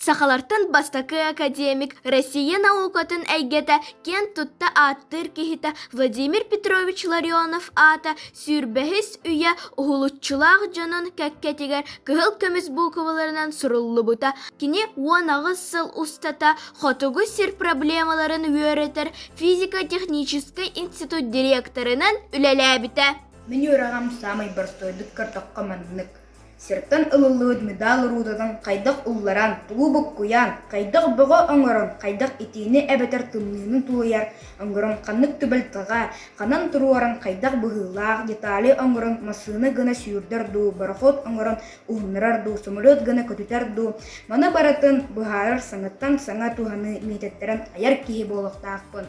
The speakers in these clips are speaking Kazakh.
Сахалартан бастакы академик Россия наукатын әйгеті кен тутта аттыр кихита Владимир Петрович Ларионов ата сүйрбәхіс үйе ұғылытчылақ жанын кәккетігер кығыл көміз бұқываларынан сұрылы бұта. Кіне 10 сыл устата хотугу сир проблемаларын өретер физико-технический институт директорынан үлеләбіті. Мен өрағам самай барстойдық картаққа мандынық. Сирттан ылылығыд медал рудадан қайдақ ұлларан, туыбық куян, қайдақ бұға оңырын, қайдақ етейіне әбетер тымнының туыяр, оңырын қанық түбіл тыға, қанан тұруаран қайдақ бұғылақ, детали оңырын масыны гына сүйірдерду, барахот оңырын ұғынырарду, самолет гына көтітерду. Маны баратын бұғарыр саңыттан саңа туғаны мететтерін аяр кейі болықтақпын.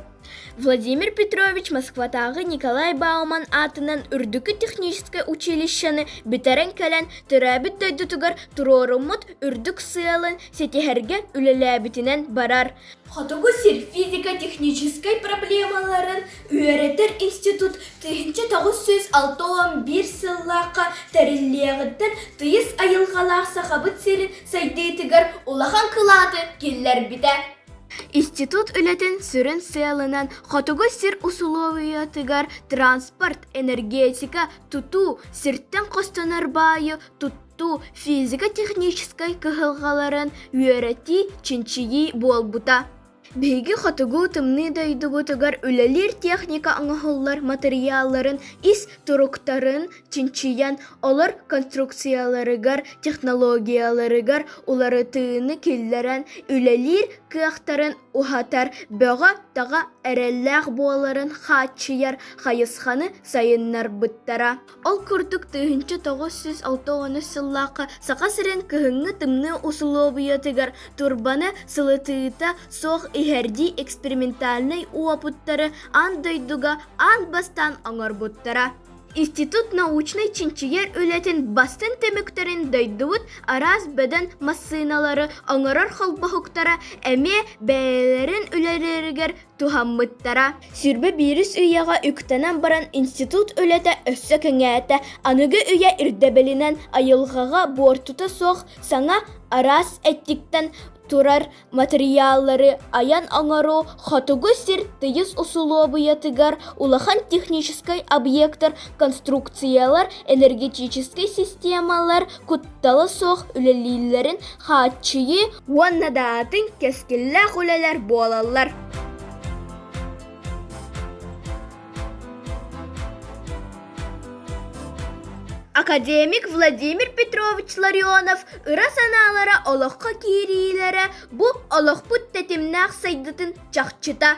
Владимир Петрович Москватағы Николай Бауман атынан үрдікі техническое училищені бітерен кәлін түрәбіт дөйдітігір тұрорымыт үрдік сыялын сетихерге үлеләбітінен барар. Хотугу сир физико-технической проблемаларын үйеретер институт 1961 сыллаққа тәріллеғіттен тыйыз айылғалақ сақабыт сирін сайдейтігір улахан қылады келлер біті. Институт үлетін сүрін сыялынан хотугу сир условиятыгар транспорт, энергетика, туту, сирттен қостанар байы, тутту, физико-технической кығылғаларын үйерети чинчии болбута. Бейгі хотугу тымны дайды бұтығар үлелер техника аңғылар материалларын ис тұруқтарын чинчиян олар конструкцияларыгар, технологияларыгар улары тыыны келлерен үлелер кықтарын ухатар бөға таға әрелләғ боларын хатчияр хайысханы сайыннар бұттара. Ол күрдік 1960 сыллақы сақасырын кығыңы тымны условиятыгар турбаны сылытыыта соқ ихерди экспериментальный опыттары андайдуга анбастан аңар бұттара. Институт научный чинчиер үлетін бастын теміктерін дайдуыт араз бәден массыналары аңарар қалбахуктара әме бәлерін үлерергер тухаммыттара. Сүрбі биріс үйяға үктенен баран институт үлеті өссі кәңәті анығы үйе ирдебелінен айылғаға бортута соқ саңа араз әттіктен турар материаллары аян аңару хотугу сир тыйыз условиятыгар улахан технический объекттар, конструкциялар, энергетический системалар, кутталы соқ үлелилерін хатчıyı уаннадатын кескілләқ үлелер болалар. Академик Владимир Петрович Ларионов ыра саналара олыққа кейрейлері бұ олық бұт тәтімнәқ сайдытын чақчыта.